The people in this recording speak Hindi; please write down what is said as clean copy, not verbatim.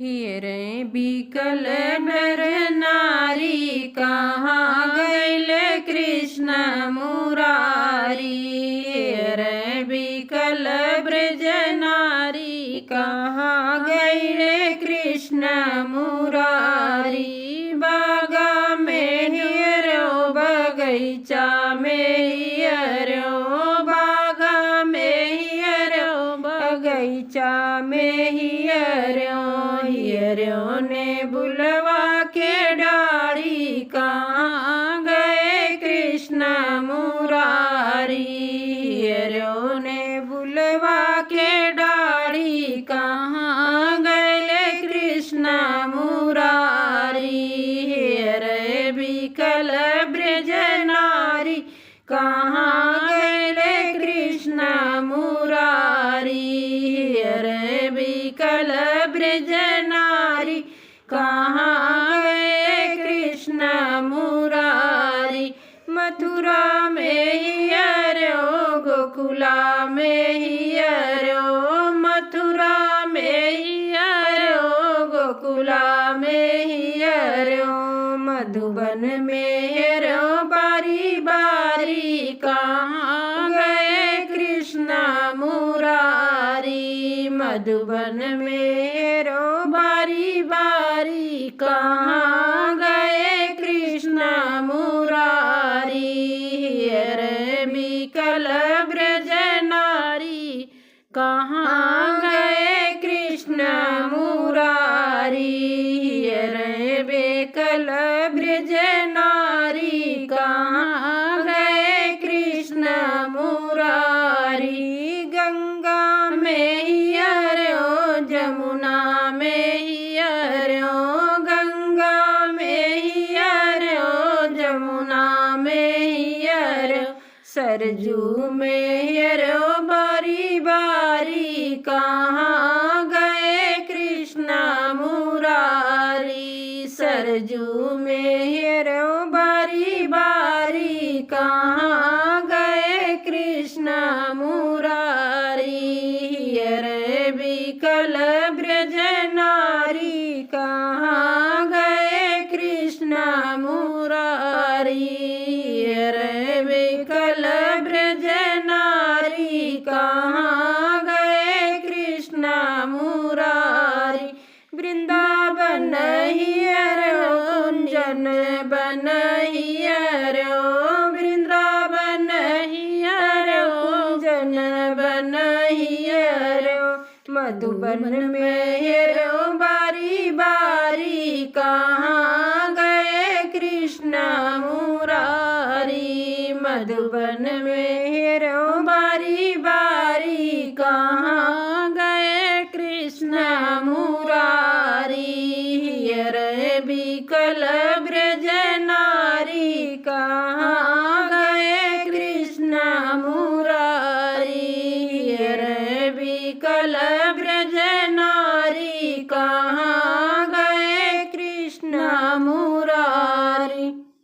हियरे बिकल नर नारी कहाँ गैले कृष्ण मुरारी। हियरे बिकल ब्रज नारी कहाँ गैले कृष्ण मुरारी। बागा में हियरो बगैचा में हियरो, बागा में हियरो बगैचा में हियरो। हियरो ने बुलवा के डारी कहाँ गए कृष्ण मुरारी। हियरो ने बुलवा के डारी कहाँ गए कृष्ण मुरारी। हियरे बिकल ब्रज नारी कहाँ गए कृष्ण मुरारी। हियरे बिकल ब्रज नारी कहाँ गए कृष्ण मुरारी। मथुरा में हियरो गोकुला में हियरो, मथुरा में हियरो गोकुला में हियरो। मधुबन में हियरो बारी बारी कहाँ गए कृष्ण मुरारी। मधुबन में हियरो बारी बारी कहाँ गए कृष्ण मुरारी। हियरे बिकल ब्रज नारी कहाँ गए कृष्ण मुरारी। हियरे बिकल ब्रज नारी कहाँ गए कृष्ण मुरारी। गंगा में हियरो जमुना में हियरो, गंगा में हियरो जमुना में हियरो। सरजू में हियरो बारी बारी कहाँ गए कृष्ण मुरारी। सरजू में हियरो बारी बारी कहाँ गए कृष्ण मुरारी। हियरे बिकल ब्रज नारी कहाँ गए कृष्ण मुरारी। हियरे बिकल ब्रज नारी कहाँ गए कृष्ण मुरारी। वृंदावन हियरो कुंजन बन हियरो, वृंदावन हियरो कुंजन बन हियरो। मधुबन में हियरो बारी बारी कहाँ गए कृष्ण मुरारी। मधुबन में हियरो बारी बारी कहाँ गए कृष्ण मुरारी। हियरे बिकल ब्रज